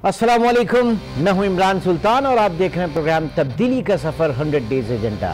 अस्सलाम वालेकुम, मैं हूं इमरान सुल्तान और आप देख रहे हैं प्रोग्राम तब्दीली का सफर 100 डेज एजेंडा।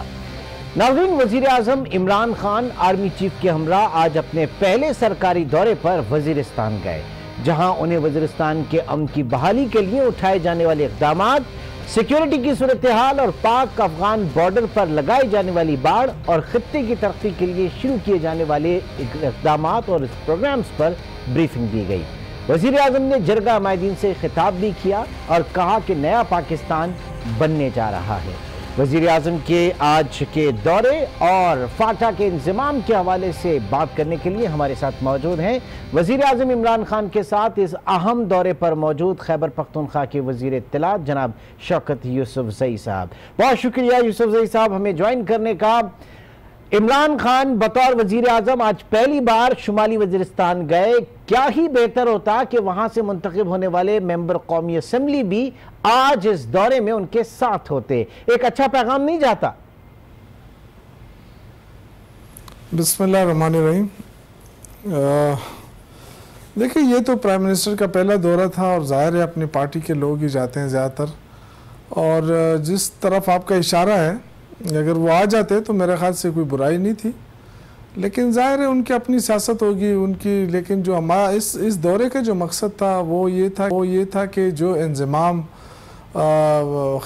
नाज़रीन, वजीर आजम इमरान खान आर्मी चीफ के हमरा आज अपने पहले सरकारी दौरे पर वजीरिस्तान गए, जहां उन्हें वजीरिस्तान के अमन की बहाली के लिए उठाए जाने वाले इक़दामात, सिक्योरिटी की सूरत हाल और पाक अफगान बॉर्डर पर लगाई जाने वाली बाढ़ और खित्ते की तरक्की के लिए शुरू किए जाने वाले इक़दामात और प्रोग्राम्स पर ब्रीफिंग दी गई। वज़ीर आज़म ने जरगा हमायदीन से खिताब भी किया और कहा कि नया पाकिस्तान बनने जा रहा है। वज़ीर आज़म के आज के दौरे और फाटा के इंतज़ाम के हवाले से बात करने के लिए हमारे साथ मौजूद हैं वज़ीर आज़म इमरान खान के साथ इस अहम दौरे पर मौजूद खैबर पख्तूनख्वा के वज़ीर इत्तलात जनाब शौकत यूसुफज़ई साहब। बहुत शुक्रिया यूसुफज़ई साहब हमें ज्वाइन करने का। इमरान खान बतौर वजीर आजम आज पहली बार शुमाली वजीरिस्तान गए, क्या ही बेहतर होता कि वहां से मुंतखब होने वाले मेंबर कौमी असम्बली भी आज इस दौरे में उनके साथ होते। एक अच्छा पैगाम नहीं जाता? बिस्मिल्लाहिर्रहमानिर्रहीम। देखिए, ये तो प्राइम मिनिस्टर का पहला दौरा था और जाहिर है अपनी पार्टी के लोग ही जाते हैं ज़्यादातर, और जिस तरफ आपका इशारा है अगर वो आ जाते तो मेरे ख्याल से कोई बुराई नहीं थी, लेकिन ज़ाहिर है उनकी अपनी सियासत होगी उनकी। लेकिन जो हमारा इस दौरे का जो मकसद था वो ये था कि जो इंज़माम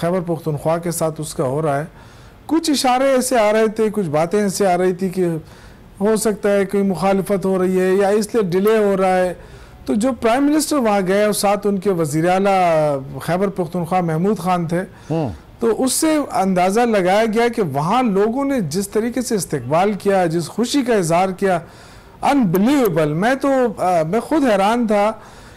खैबर पख्तूनख्वा के साथ उसका हो रहा है, कुछ इशारे ऐसे आ रहे थे, कुछ बातें ऐसे आ रही थी कि हो सकता है कोई मुखालिफत हो रही है या इसलिए डिले हो रहा है। तो जो प्राइम मिनिस्टर वहाँ गए और साथ उनके वज़ीर आला खैबर पख्तूनख्वा महमूद खान थे, तो उससे अंदाज़ा लगाया गया कि वहाँ लोगों ने जिस तरीके से इस्तकबाल किया, जिस खुशी का इजहार किया, अनबिलीवेबल। मैं खुद हैरान था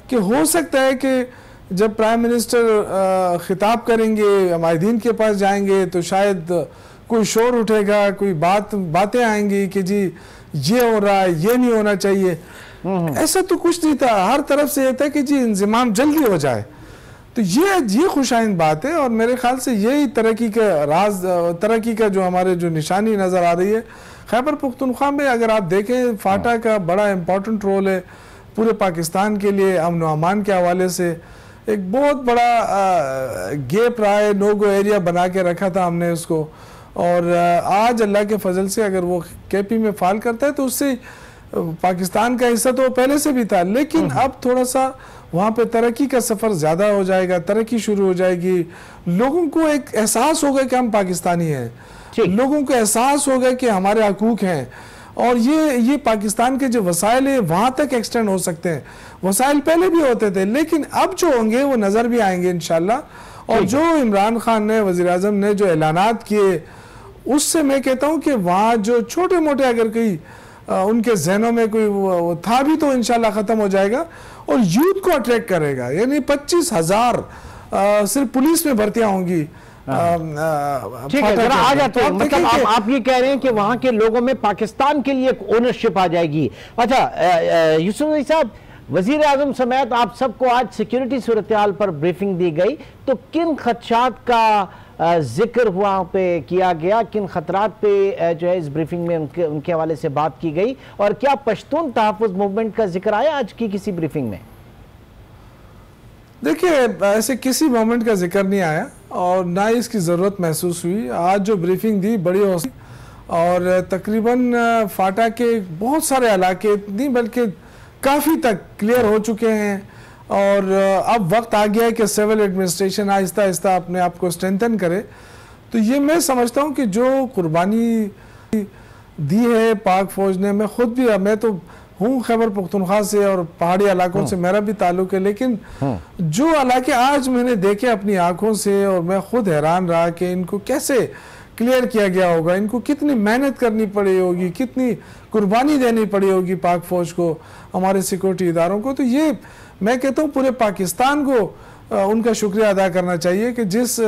कि हो सकता है कि जब प्राइम मिनिस्टर खिताब करेंगे, हमायदीन के पास जाएंगे तो शायद कोई शोर उठेगा, कोई बातें आएंगी कि जी ये हो रहा है, ये नहीं होना चाहिए। ऐसा तो कुछ नहीं था, हर तरफ से ये था कि जी इंतज़ाम जल्दी हो जाए। तो ये खुशाइंद बात है और मेरे ख्याल से यही तरक्की का राज, तरक्की का जो हमारे जो निशानी नज़र आ रही है। खैबर पख्तूनख्वा में अगर आप देखें, फाटा का बड़ा इम्पोर्टेंट रोल है पूरे पाकिस्तान के लिए। अमन व अमान के हवाले से एक बहुत बड़ा गैप रहा है, नो गो एरिया बना के रखा था हमने उसको, और आज अल्लाह के फजल से अगर वो केपी में फाल करता है तो उससे पाकिस्तान का हिस्सा तो पहले से भी था, लेकिन अब थोड़ा सा वहाँ पे तरक्की का सफ़र ज़्यादा हो जाएगा, तरक्की शुरू हो जाएगी। लोगों को एक एहसास होगा कि हम पाकिस्तानी हैं, लोगों को एहसास होगा कि हमारे हकूक़ हैं, और ये पाकिस्तान के जो वसाइल है वहाँ तक एक्सटेंड हो सकते हैं। वसाइल पहले भी होते थे, लेकिन अब जो होंगे वो नज़र भी आएंगे इंशाल्लाह। और जो इमरान खान ने, वज़ीर आज़म ने जो ऐलानात किए, उससे मैं कहता हूँ कि वहाँ जो छोटे मोटे अगर कोई उनके जहनों में कोई था भी तो इंशाल्लाह ख़त्म हो जाएगा और यूथ को अट्रैक्ट करेगा। यानी 25,000 सिर्फ पुलिस में भर्तियां होंगी। ठीक है, जरा आ जाते हैं। मतलब आप ये कह रहे हैं कि वहां के लोगों में पाकिस्तान के लिए एक ओनरशिप आ जाएगी। अच्छा यूसुफ साहब, वजीर आजम समेत आप सबको आज सिक्योरिटी सूरत हाल पर ब्रीफिंग दी गई, तो किन खदशात का जिक्र वहाँ पे किया गया, किन खतरात पे जो है इस ब्रीफिंग में उनके हवाले से बात की गई, और क्या पश्तून तहफ़्फ़ुज़ मूवमेंट का जिक्र आया आज की किसी ब्रीफिंग में? देखिए, ऐसे किसी मोमेंट का जिक्र नहीं आया और ना ही इसकी ज़रूरत महसूस हुई। आज जो ब्रीफिंग दी बड़ी हौसले, और तकरीबन फाटा के बहुत सारे इलाके नहीं बल्कि काफ़ी तक क्लियर हो चुके हैं, और अब वक्त आ गया है कि सिविल एडमिनिस्ट्रेशन आहिस्ता आहिस्ता अपने आप को स्ट्रेंथन करे। तो ये मैं समझता हूँ कि जो कुर्बानी दी है पाक फौज ने, मैं खुद भी, मैं तो हूँ खैबर पख्तूनख्वा से और पहाड़ी इलाकों से मेरा भी ताल्लुक है, लेकिन जो इलाके आज मैंने देखे अपनी आंखों से, और मैं खुद हैरान रहा कि इनको कैसे क्लियर किया गया होगा, इनको कितनी मेहनत करनी पड़ी होगी, कितनी कुर्बानी देनी पड़ी होगी पाक फौज को, हमारे सिक्योरिटी इदारों को। तो ये मैं कहता हूँ पूरे पाकिस्तान को उनका शुक्रिया अदा करना चाहिए कि जिस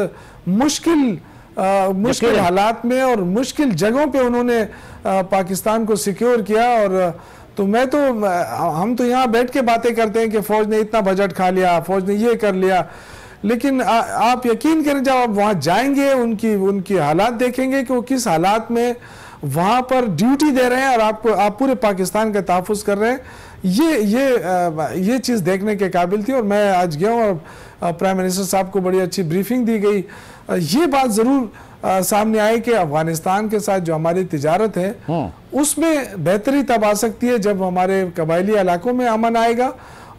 मुश्किल हालात में और मुश्किल जगहों पे उन्होंने पाकिस्तान को सिक्योर किया। और तो हम तो यहाँ बैठ के बातें करते हैं कि फौज ने इतना बजट खा लिया, फौज ने ये कर लिया, लेकिन आप यकीन करें जब आप वहाँ जाएंगे, उनकी हालात देखेंगे कि वो किस हालात में वहाँ पर ड्यूटी दे रहे हैं और आप पूरे पाकिस्तान का तहफ़्फ़ुज़ कर रहे हैं। ये चीज़ देखने के काबिल थी। और मैं आज गया हूँ और प्राइम मिनिस्टर साहब को बड़ी अच्छी ब्रीफिंग दी गई। ये बात ज़रूर सामने आई कि अफगानिस्तान के साथ जो हमारी तिजारत है उसमें बेहतरी तब आ सकती है जब हमारे कबायली इलाकों में अमन आएगा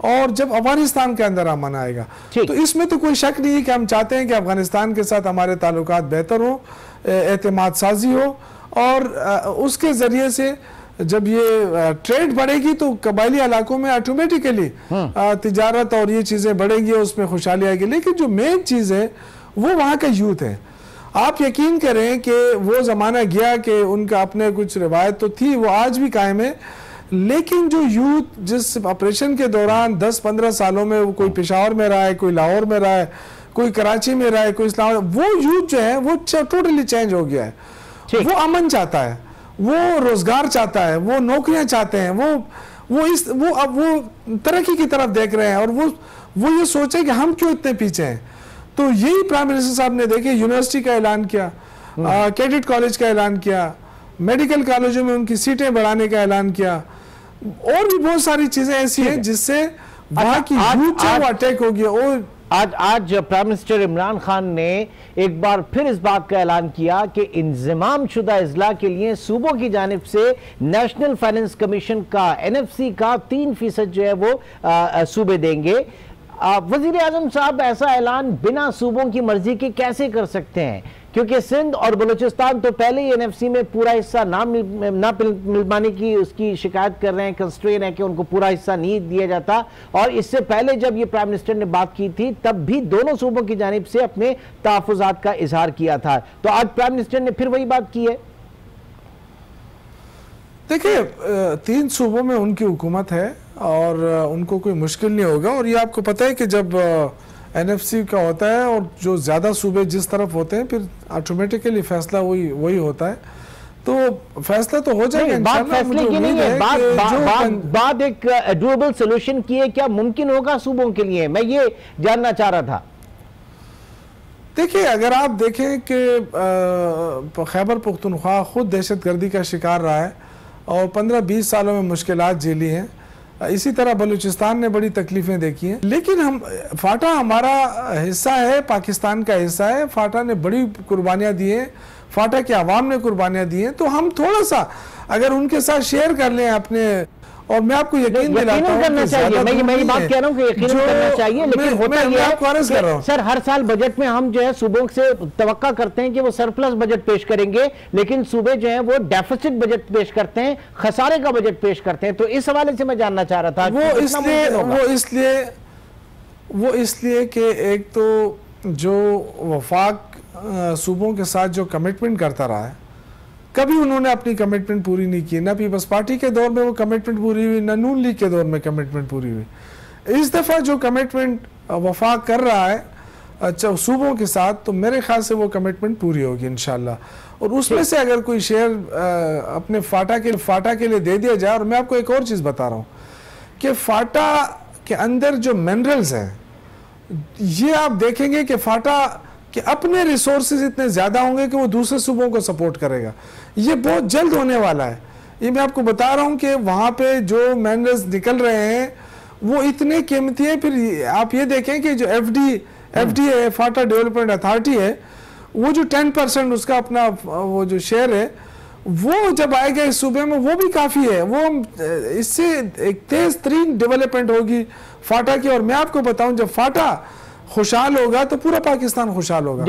और जब अफगानिस्तान के अंदर अमन आएगा। तो इसमें तो कोई शक नहीं है कि हम चाहते हैं कि अफगानिस्तान के साथ हमारे ताल्लुकात बेहतर हो, एतमाद साजी हो, और उसके ज़रिए से जब ये ट्रेड बढ़ेगी तो कबायली इलाकों में ऑटोमेटिकली तिजारत और ये चीज़ें बढ़ेंगी, उसमें खुशहाली आएगी। लेकिन जो मेन चीज़ है वो वहाँ का यूथ है। आप यकीन करें कि वो ज़माना गया कि उनका अपने कुछ रिवायत तो थी, वो आज भी कायम है, लेकिन जो यूथ जिस ऑपरेशन के दौरान 10-15 सालों में वो कोई पेशावर में रहा है, कोई लाहौर में रहा है, कोई कराची में रहा है, कोई इस्लामाबाद, वो यूथ जो है वो टोटली चेंज हो गया है। वो अमन चाहता है, वो रोजगार चाहता है, वो नौकरियां चाहते हैं, वो अब वो तरक्की की तरफ देख रहे हैं, और वो ये सोचे कि हम क्यों इतने पीछे हैं। तो यही प्राइम मिनिस्टर साहब ने देखे यूनिवर्सिटी का ऐलान किया, कैडेट कॉलेज का ऐलान किया, मेडिकल कॉलेजों में उनकी सीटें बढ़ाने का ऐलान किया, और भी बहुत सारी चीजें ऐसी हैं जिससे वहां की यूथ जो अटैक हो गया। और आज प्राइम मिनिस्टर इमरान खान ने एक बार फिर इस बात का ऐलान किया कि इंज़माम शुदा इजला के लिए सूबों की जानिब से नेशनल फाइनेंस कमीशन का NFC का 3% जो है वो सूबे देंगे। वजीर आजम साहब ऐसा ऐलान बिना सूबों की मर्जी के कैसे कर सकते हैं, क्योंकि सिंध और बलूचिस्तान तो पहले ही NFC में पूरा हिस्सा ना मिलवाने की उसकी शिकायत कर रहे हैं, कंस्ट्रेन है कि उनको पूरा हिस्सा नहीं दिया जाता। और इससे पहले जब ये प्राइम मिनिस्टर ने बात की थी तब भी दोनों सूबों की जानिब से अपने तहफ़्फ़ुज़ात का इजहार किया था। तो आज प्राइम मिनिस्टर ने फिर वही बात की है। देखिए 3 सूबों में उनकी हुकूमत है और उनको कोई मुश्किल नहीं होगा। और ये आपको पता है कि जब NFC का होता है और जो ज़्यादा सूबे जिस तरफ होते हैं फिर ऑटोमेटिकली फैसला वही होता है, तो फैसला तो हो जाएगा। बात फैसले की नहीं है, बात एक डूएबल सोल्यूशन की है। क्या मुमकिन होगा सूबों के लिए, मैं ये जानना चाह रहा था। देखिए अगर आप देखें कि खैबर पुख्तनख्वा खुद दहशतगर्दी का शिकार रहा है और 15-20 सालों में मुश्किलात झेली हैं, इसी तरह बलूचिस्तान ने बड़ी तकलीफें देखी हैं, लेकिन फाटा हमारा हिस्सा है, पाकिस्तान का हिस्सा है। फाटा ने बड़ी कुर्बानियां दी हैं, फाटा के अवाम ने कुर्बानियां दी हैं, तो हम थोड़ा सा अगर उनके साथ शेयर कर लें अपने, और मैं आपको यकीन दिलाता हूं करना चाहिए, मैं बात कह रहा हूं कि यकीन करना चाहिए, लेकिन होता ये है सर हर साल बजट में हम जो है सूबों से तवक्का करते हैं कि वो सरप्लस बजट पेश करेंगे, लेकिन सूबे जो है वो डेफिसिट बजट पेश करते हैं, खसारे का बजट पेश करते हैं। तो इस हवाले से मैं जानना चाह रहा था वो इसलिए कि एक तो जो वफाक सूबों के साथ जो कमिटमेंट करता रहा है, कभी उन्होंने अपनी कमिटमेंट पूरी नहीं की। ना पीपल्स पार्टी के दौर में वो कमिटमेंट पूरी हुई, ना नून लीग के दौर में कमिटमेंट पूरी हुई। इस दफ़ा जो कमिटमेंट वफाक कर रहा है अच्छा सूबों के साथ, तो मेरे ख्याल से वो कमिटमेंट पूरी होगी इंशाल्लाह। और उसमें से अगर कोई शेयर अपने फाटा के लिए दे दिया जाए। और मैं आपको एक और चीज़ बता रहा हूँ कि फाटा के अंदर जो मिनरल्स हैं, ये आप देखेंगे कि फाटा कि अपने रिसोर्सेज इतने ज़्यादा होंगे कि वो दूसरे सूबों को सपोर्ट करेगा। ये बहुत जल्द होने वाला है। ये मैं आपको बता रहा हूँ कि वहाँ पे जो मिनरल्स निकल रहे हैं वो इतने कीमती है। फिर आप ये देखें कि जो FD है, फाटा डेवलपमेंट अथॉरिटी है, वो जो 10% उसका अपना वो जो शेयर है, वो जब आएगा इस सूबे में वो भी काफ़ी है। वो इससे एक तेज़ तरीन डेवलपमेंट होगी फाटा की। और मैं आपको बताऊँ जब फाटा खुशहाल होगा तो पूरा पाकिस्तान खुशहाल होगा।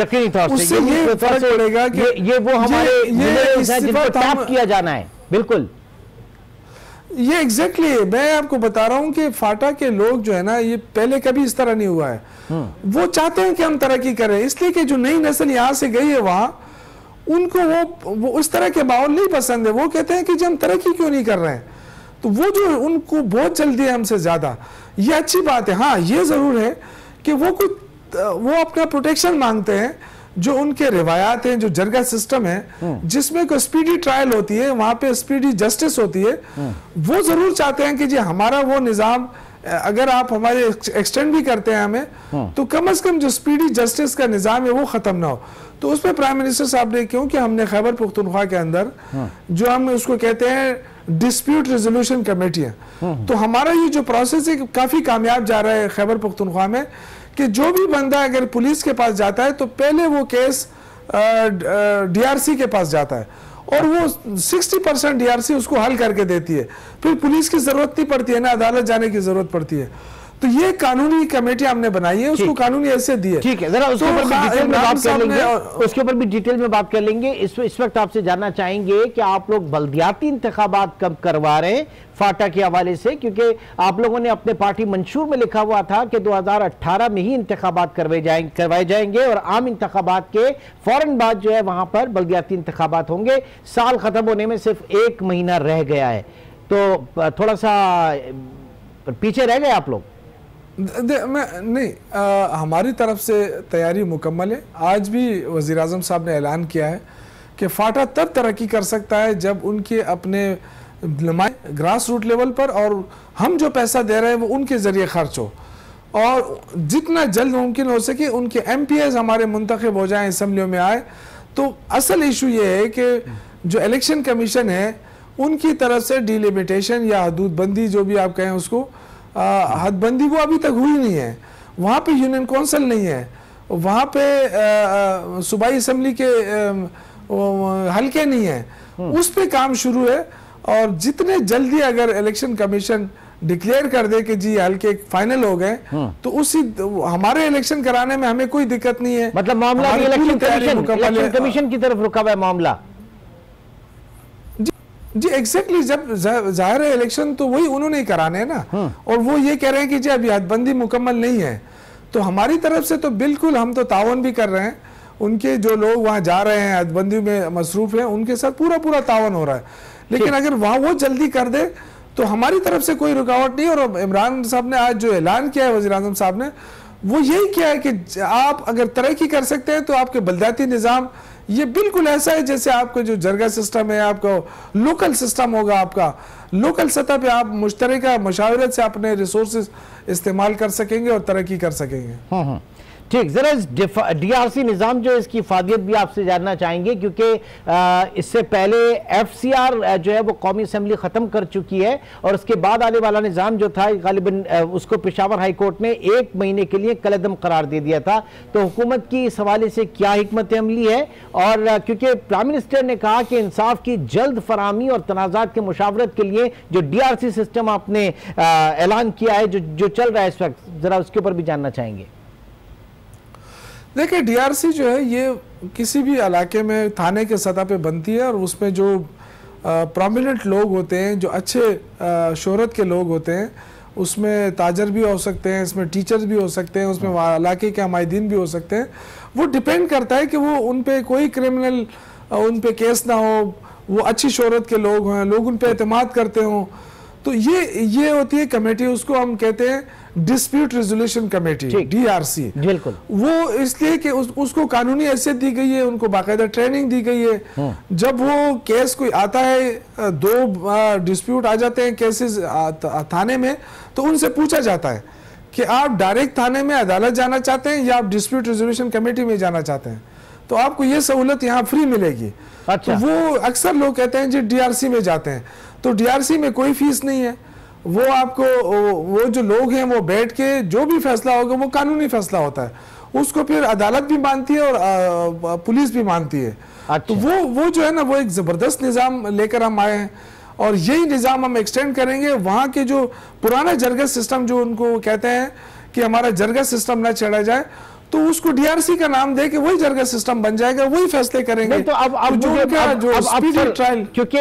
उससे ये फर्क पड़ेगा कि ये वो हमारे टैप किया जाना है। बिल्कुल ये एग्जैक्टली मैं आपको बता रहा हूं कि फाटा के लोग जो है ना, ये पहले कभी इस तरह नहीं हुआ है। वो चाहते हैं कि हम तरक्की करें, इसलिए कि जो नई नस्ल यहाँ से गई है वहां उनको वो उस तरह के माहौल नहीं पसंद है। वो कहते हैं कि जब हम तरक्की क्यों नहीं कर रहे हैं, तो वो जो उनको बहुत जल्दी है हमसे ज्यादा। ये अच्छी बात है। हाँ ये जरूर है कि वो अपना प्रोटेक्शन मांगते हैं। जो उनके रिवायात हैं, जो जरगा सिस्टम है जिसमें कोई स्पीडी ट्रायल होती है, वहां पे स्पीडी जस्टिस होती है, वो जरूर चाहते हैं कि जी हमारा वो निज़ाम अगर आप हमारे एक्सटेंड भी करते हैं हमें, तो कम से कम जो स्पीडी जस्टिस का निज़ाम है वो ख़त्म ना हो। तो उसमें प्राइम मिनिस्टर साहब ने क्योंकि हमने खैबर पुख्तनख्वा के अंदर जो हम उसको कहते हैं डिस्प्यूट रेजोल्यूशन कमेटी है। तो हमारा ये जो प्रोसेस है काफी कामयाब जा रहा है खैबर पख्तूनख्वा में, कि जो भी बंदा अगर पुलिस के पास जाता है तो पहले वो केस डीआरसी के पास जाता है और वो 60% डीआरसी उसको हल करके देती है, फिर पुलिस की जरूरत नहीं पड़ती है ना अदालत जाने की जरूरत पड़ती है। तो ये कानूनी कमेटी हमने बनाई है, उसको कानूनी हैसियत दी है। ठीक है, जरा उसके ऊपर भी डिटेल में बात कर लेंगे, उसके ऊपर भी डिटेल में बात कर लेंगे। इस वक्त आपसे जानना चाहेंगे कि आप लोग बल्दियाती इंतखाबात कब करवा रहे हैं फाटा के हवाले से, क्योंकि आप लोगों ने अपने पार्टी मंशूर में लिखा हुआ था कि 2018 में ही इंतखाबात करवाए जाएंगे और आम इंतखाबात के फौरन बाद जो है वहां पर बल्दियाती इंतखाबात होंगे। साल खत्म होने में सिर्फ 1 महीना रह गया है, तो थोड़ा सा पीछे रह गए आप लोग। हमारी तरफ से तैयारी मुकम्मल है। आज भी वज़ीर आज़म साहब ने ऐलान किया है कि फाटा तब तरक्की कर सकता है जब उनके अपने ग्रास रूट लेवल पर और हम जो पैसा दे रहे हैं वो उनके ज़रिए खर्च हो, और जितना जल्द मुमकिन हो सके उनके MPs हमारे मुंतखब हो जाएं, असम्बलियों में आए। तो असल इशू ये है कि जो इलेक्शन कमीशन है उनकी तरफ से डिलिमिटेशन या हदूदबंदी जो भी आप कहें उसको, हदबंदी वो अभी तक हुई नहीं है। वहाँ पे यूनियन काउंसिल नहीं है, वहाँ पे सूबाई असम्बली के हल्के नहीं है, उस पे काम शुरू है। और जितने जल्दी अगर इलेक्शन कमीशन डिक्लेयर कर दे कि जी हल्के फाइनल हो गए तो उसी हमारे इलेक्शन कराने में हमें कोई दिक्कत नहीं है। मतलब मामला इलेक्शन कमीशन की तरफ रुका हुआ है मामला। जी एग्जैक्टली, जब जाहिर है इलेक्शन तो वही उन्होंने ही कराने हैं ना, और वो ये कह रहे हैं कि जी अभी हदबंदी मुकम्मल नहीं है। तो हमारी तरफ से तो बिल्कुल हम तो तावन भी कर रहे हैं, उनके जो लोग वहाँ जा रहे हैं हदबंदी में मसरूफ हैं उनके साथ पूरा तावन हो रहा है। लेकिन अगर वहाँ वो जल्दी कर दे तो हमारी तरफ से कोई रुकावट नहीं। और इमरान साहब ने आज जो ऐलान किया है वज़ीर आज़म साहब ने, वो यही किया है कि आप अगर तरक्की कर सकते हैं तो आपके बल्दियाती निज़ाम ये बिल्कुल ऐसा है जैसे आपका जो जरगा सिस्टम है, आपका लोकल सिस्टम होगा, आपका लोकल सतह पे आप मुश्तरका मशावरत से अपने रिसोर्सेज इस्तेमाल कर सकेंगे और तरक्की कर सकेंगे। ठीक, जरा इस DRC निज़ाम जो इसकी इफादियत भी आपसे जानना चाहेंगे, क्योंकि इससे पहले FCR जो है वो कौमी असम्बली ख़त्म कर चुकी है और उसके बाद आने वाला निज़ाम जो था गालिबन उसको पेशावर हाई कोर्ट ने 1 महीने के लिए कलअदम करार दे दिया था। तो हुकूमत की इस हवाले से क्या हिकमत अमली है? और क्योंकि प्राइम मिनिस्टर ने कहा कि इंसाफ की जल्द फराहमी और तनाज़ात के मुशावरत के लिए जो DRC सिस्टम आपने ऐलान किया है जो चल रहा है इस वक्त, ज़रा उसके ऊपर भी जानना चाहेंगे। देखिए DRC जो है ये किसी भी इलाके में थाने के सतह पे बनती है और उसमें जो प्रोमिनेंट लोग होते हैं, जो अच्छे शोहरत के लोग होते हैं, उसमें ताजर भी हो सकते हैं, इसमें टीचर्स भी हो सकते हैं, उसमें इलाके के हमायदीन भी हो सकते हैं। वो डिपेंड करता है कि वो उन पे कोई क्रिमिनल उन पे केस ना हो, वो अच्छी शोहरत के लोग हैं, लोग उन पे एतमाद करते हों। तो ये होती है कमेटी, उसको हम कहते हैं डिस्प्यूट रेजोल्यूशन कमेटी, DRC। बिल्कुल, वो इसलिए कि उसको कानूनी हैसियत दी गई है, उनको बाकायदा ट्रेनिंग दी गई है। जब वो केस कोई आता है, 2 डिस्प्यूट आ जाते हैं केसेस थाने में, तो उनसे पूछा जाता है कि आप डायरेक्ट थाने में अदालत जाना चाहते हैं या आप डिस्प्यूट रेजोल्यूशन कमेटी में जाना चाहते हैं, तो आपको ये सहूलत यहाँ फ्री मिलेगी। अच्छा। तो वो अक्सर लोग कहते हैं जी DRC में जाते हैं, तो DRC में कोई फीस नहीं है। वो आपको वो जो लोग हैं वो बैठ के जो भी फैसला होगा वो कानूनी फैसला होता है, उसको फिर अदालत भी मानती है और पुलिस भी मानती है। अच्छा। तो वो जो है ना वो एक ज़बरदस्त निज़ाम लेकर हम आए हैं और यही निज़ाम हम एक्सटेंड करेंगे। वहाँ के जो पुराना जरगा सिस्टम जो उनको कहते हैं कि हमारा जरगा सिस्टम ना छेड़ा जाए, तो उसको DRC का नाम दे के वही जरगा सिस्टम बन जाएगा, वही फैसले करेंगे। तो अब ट्रायल, क्योंकि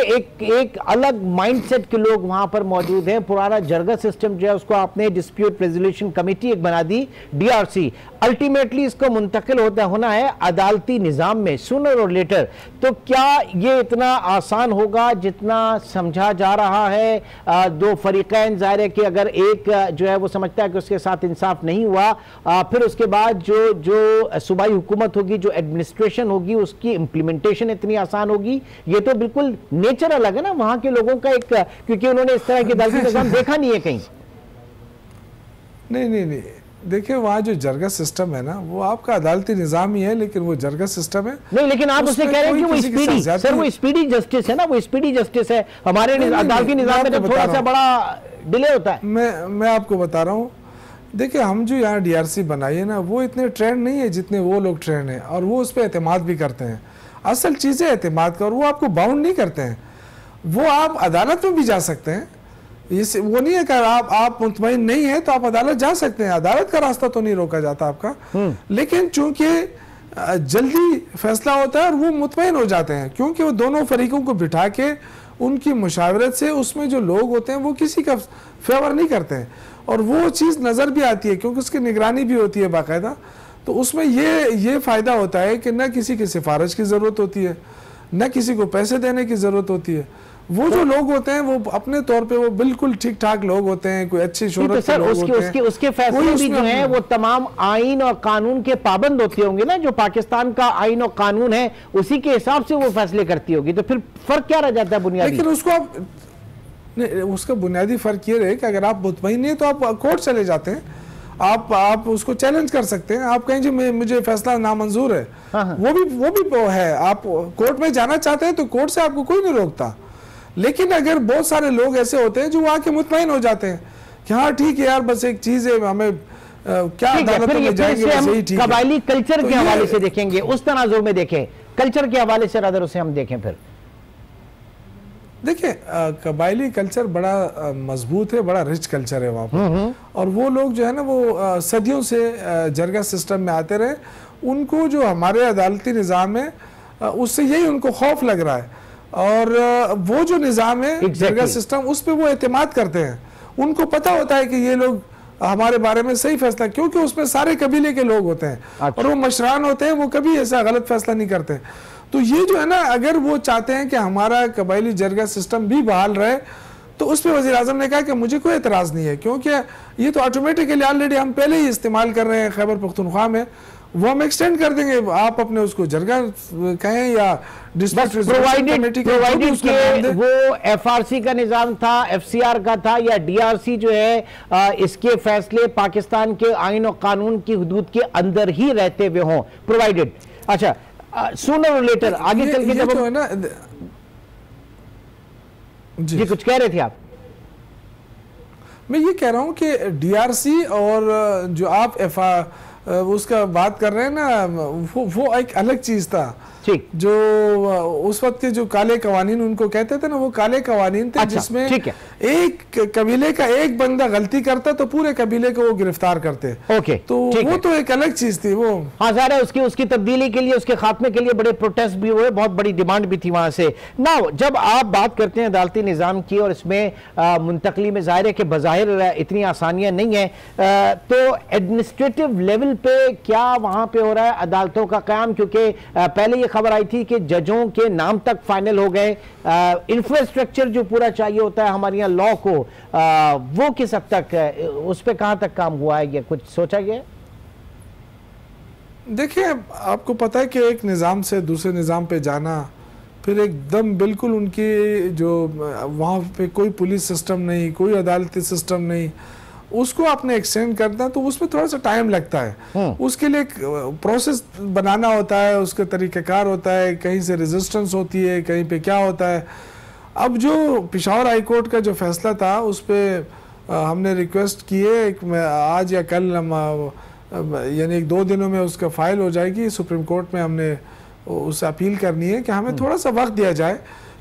एक अलग माइंडसेट के लोग वहां पर मौजूद हैं। पुराना जरगा सिस्टम जो है उसको आपने डिस्प्यूट रेजोल्यूशन कमेटी एक बना दी DRC, अल्टीमेटली इसको मुंतकिल होना है अदालती निज़ाम में सूनर और लेटर। तो क्या ये इतना आसान होगा जितना समझा जा रहा है? 2 फरीकैन, जाहिर है कि अगर एक जो है वो समझता है कि उसके साथ इंसाफ नहीं हुआ, फिर उसके बाद जो सूबाई हुकूमत होगी, जो एडमिनिस्ट्रेशन होगी, उसकी इम्प्लीमेंटेशन इतनी आसान होगी? ये तो बिल्कुल नेचर अलग है ना वहां के लोगों का, एक क्योंकि उन्होंने इस तरह के अदालती निज़ाम देखा नहीं है कहीं। नहीं, देखिए वहाँ जो जरगा सिस्टम है ना, वो आपका अदालती निज़ाम ही है, लेकिन वो जरगा सिस्टम है नहीं। लेकिन आप उसे कह रहे हैं कि वो स्पीडी, सर वो स्पीडी जस्टिस है ना, वो स्पीडी जस्टिस है। हमारे अदालती निज़ाम में जब थोड़ा सा बड़ा डिले होता है। मैं आपको बता रहा हूँ, देखिए हम जो यहाँ DRC बनाई है ना, वो इतने ट्रेंड नहीं है जितने वो लोग ट्रेंड है, और वो उस पर एतमाद भी करते हैं। असल चीज़ें एतमाद का, और वो आपको बाउंड नहीं करते हैं। वो आप अदालत में भी जा सकते हैं, ये वो नहीं है कि आप मुतमईन नहीं है तो आप अदालत जा सकते हैं, अदालत का रास्ता तो नहीं रोका जाता आपका। लेकिन चूंकि जल्दी फैसला होता है और वो मुतमईन हो जाते हैं, क्योंकि वो दोनों फरीकों को बिठा के उनकी मुशावरत से उसमें जो लोग होते हैं वो किसी का फेवर नहीं करते हैं, और वो चीज़ नज़र भी आती है क्योंकि उसकी निगरानी भी होती है बाकायदा। तो उसमें ये फ़ायदा होता है कि न किसी की सिफारिश की ज़रूरत होती है, न किसी को पैसे देने की ज़रूरत होती है। वो जो लोग होते हैं वो अपने तौर पे वो बिल्कुल ठीक ठाक लोग होते हैं, कोई अच्छी शोहरत के लोग होते हैं। उसके फैसले भी जो हैं वो तमाम आइन और कानून के पाबंद होते होंगे ना, जो पाकिस्तान का आइन और कानून है उसी के हिसाब से वो फैसले करती होगी। तो फिर फर्क क्या रह जाता है बुनियादी? लेकिन उसको आप उसका बुनियादी फर्क ये रहे कि अगर आप मुतमईन नहीं है तो आप कोर्ट चले जाते हैं, आप उसको चैलेंज कर सकते हैं। आप कहें जी मुझे फैसला नामंजूर है, वो भी है। आप कोर्ट में जाना चाहते हैं तो कोर्ट से आपको कोई नहीं रोकता। लेकिन अगर बहुत सारे लोग ऐसे होते हैं जो वहाँ के मुतमईन हो जाते हैं कि हाँ ठीक है यार, बस एक चीज है, हमें क्या अदालतों में जाएंगे सही ठीक है। कबायली कल्चर के हवाले से देखेंगे, उस तनाजुर में देखें, कल्चर के हवाले से अगर उसे हम देखें, फिर देखिए कबायली कल्चर बड़ा मजबूत है, बड़ा रिच कल्चर है वहाँ पर। और वो लोग जो है ना वो सदियों से जरगा सिस्टम में आते रहे। उनको जो हमारे अदालती निज़ाम है उससे यही उनको खौफ लग रहा है, और वो जो निज़ाम है जरगा सिस्टम उस पर वो एतमाद करते हैं। उनको पता होता है कि ये लोग हमारे बारे में सही फैसला, क्योंकि उसमें सारे कबीले के लोग होते हैं और वो मशरान होते हैं, वो कभी ऐसा गलत फैसला नहीं करते। तो ये जो है ना, अगर वो चाहते हैं कि हमारा कबायली जरगा सिस्टम भी बहाल रहे, तो उस पर वज़ीर आज़म ने कहा कि मुझे कोई एतराज़ नहीं है, क्योंकि ये तो ऑटोमेटिकली ऑलरेडी हम पहले ही इस्तेमाल कर रहे हैं खैबर पख्तूनख्वा में, वो हम एक्सटेंड कर देंगे। आप अपने उसको जरगा कहें या प्रोवाइडेड के वो FRC का निज़ाम था, FCR का था, या DRC जो है इसके फैसले पाकिस्तान के आइन और कानून की हदूद के अंदर ही रहते हुए हों, प्रोवाइडेड। अच्छा, सूनर और लेटर आगे चल के जब है ना जी कुछ कह रहे थे आप? मैं ये कह रहा हूं कि DRC और जो आप उसका बात कर रहे हैं ना, वो एक अलग चीज था। जो उस वक्त के जो काले कवानीन उनको कहते थे ना, वो काले कवानीन थे। अच्छा, जिसमें एक कबीले का एक बंदा गलती करता तो पूरे कबीले को वो गिरफ्तार करते। ओके, तो वो तो एक अलग चीज थी वो। हाँ ज़ाहिर है, उसकी तब्दीली के लिए, उसके खात्मे के लिए बड़े प्रोटेस्ट भी हुए, बहुत बड़ी डिमांड भी थी वहां से ना। जब आप बात करते हैं अदालती निज़ाम की और इसमें मुंतकली में, ज़ाहिर है कि बज़ाहिर इतनी आसानियां नहीं है, तो एडमिनिस्ट्रेटिव लेवल पे क्या वहां पे हो रहा है अदालतों का क़याम? क्योंकि पहले ये खबर आई थी कि जजों के नाम तक फाइनल हो गए, इंफ्रास्ट्रक्चर जो पूरा चाहिए होता है हमारे यहाँ लॉ को, वो किस हद तक, उस पर कहां तक काम हुआ है, या कुछ सोचा गया? देखिए आपको पता है कि एक निज़ाम से दूसरे निज़ाम पे जाना, फिर एकदम बिल्कुल उनकी जो वहाँ पे कोई पुलिस सिस्टम नहीं, कोई अदालती सिस्टम नहीं, उसको आपने एक्सटेंड करना, तो उसमें थोड़ा सा टाइम लगता है। उसके लिए प्रोसेस बनाना होता है, उसका तरीक़ाकार होता है, कहीं से रेजिस्टेंस होती है, कहीं पे क्या होता है। अब जो पेशावर हाई कोर्ट का जो फैसला था उस पर हमने रिक्वेस्ट की है, आज या कल यानी 1-2 दिनों में उसका फाइल हो जाएगी सुप्रीम कोर्ट में। हमने उससे अपील करनी है कि हमें थोड़ा सा वक्त दिया जाए,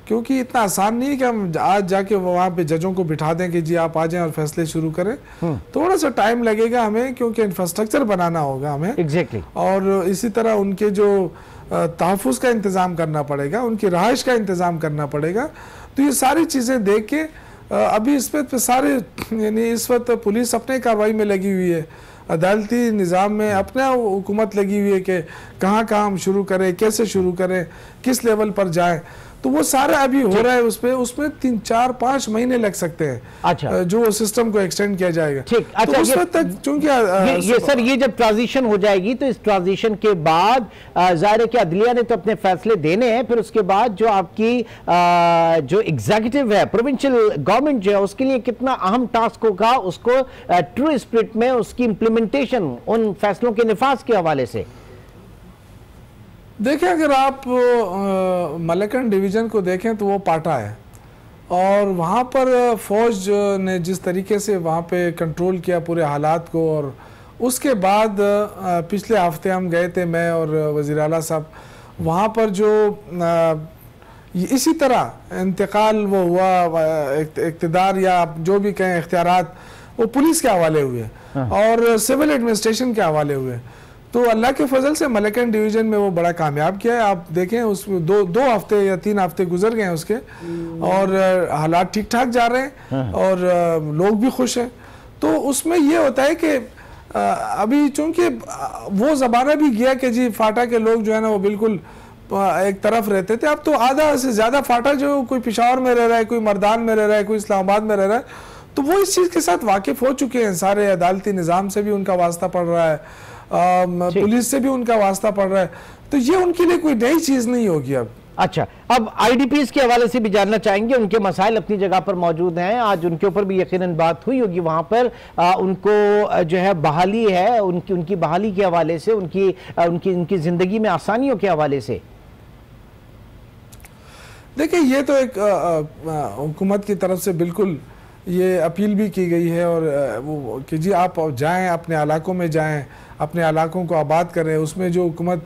क्योंकि इतना आसान नहीं है कि हम आज जाके वहाँ पे जजों को बिठा दें कि जी आप आ जाएं और फैसले शुरू करें। थोड़ा सा टाइम लगेगा हमें, क्योंकि इंफ्रास्ट्रक्चर बनाना होगा हमें। एग्जैक्टली। और इसी तरह उनके जो तहफ़्फ़ुज़ का इंतज़ाम करना पड़ेगा, उनकी रहाइश का इंतज़ाम करना पड़ेगा। तो ये सारी चीज़ें देख के अभी इस पर सारे, यानी इस वक्त पुलिस अपने कार्रवाई में लगी हुई है, अदालती निज़ाम में अपना हुकूमत लगी हुई है कि कहाँ हम शुरू करें, कैसे शुरू करें, किस लेवल पर जाएं। तो वो सारा अभी हो रहा है उसमें 3, 4, 5 महीने लग सकते हैं। अच्छा, जो सिस्टम को एक्सटेंड किया जाएगा। ठीक। अच्छा, तो उस वक्त तक चूंकि सर ये जब ट्रांजिशन हो जाएगी तो इस ट्रांजिशन के बाद जाहिर है कि अदलिया ने तो अपने फैसले देने हैं, फिर उसके बाद जो आपकी जो एग्जीक्यूटिव है, प्रोविंशियल गवर्नमेंट जो है, उसके लिए कितना अहम टास्क होगा उसको ट्रू स्पिरिट में उसकी इंप्लीमेंटेशन उन फैसलों के निफाज के हवाले से। देखिए, अगर आप मलकन डिवीज़न को देखें तो वो पाटा है, और वहाँ पर फ़ौज ने जिस तरीके से वहाँ पे कंट्रोल किया पूरे हालात को, और उसके बाद पिछले हफ्ते हम गए थे, मैं और वज़ीर आला साहब, वहाँ पर जो इसी तरह इंतकाल वो हुआ, इक़्तिदार या जो भी कहें इख्तियारात, वो पुलिस के हवाले हुए और सिविल एडमिनिस्ट्रेशन के हवाले हुए। तो अल्लाह के फजल से मलकन डिवीज़न में वो बड़ा कामयाब किया है। आप देखें, उसमें दो हफ्ते या 3 हफ्ते गुजर गए हैं उसके, और हालात ठीक ठाक जा रहे हैं और लोग भी खुश हैं। तो उसमें ये होता है कि अभी चूंकि वो ज़माना भी गया कि जी फाटा के लोग जो है ना वो बिल्कुल एक तरफ रहते थे। अब तो आधा से ज़्यादा फाटा जो कोई पेशावर में रह रहा है, कोई मर्दान में रह रहा है, कोई इस्लामाबाद में रह रहा है, तो वो इस चीज़ के साथ वाकिफ़ हो चुके हैं। सारे अदालती निज़ाम से भी उनका वास्ता पड़ रहा है, पुलिस से भी उनका वास्ता पड़ रहा है, तो ये उनके लिए कोई नई चीज़ नहीं होगी अब। अच्छा, अब आईडीपीज़ के हवाले से भी जानना चाहेंगे। उनके मसाइल अपनी जगह पर मौजूद हैं, आज उनके ऊपर भी यकीनन बात हुई होगी। वहाँ पर उनको जो है बहाली है, उनकी बहाली के हवाले से, उनकी ज़िंदगी में आसानियों के हवाले से। देखिए, ये तो एक हुकूमत की तरफ से बिल्कुल ये अपील भी की गई है, और वो कि जी आप जाएं, अपने इलाकों में जाएं, अपने इलाकों को आबाद करें। उसमें जो हुकूमत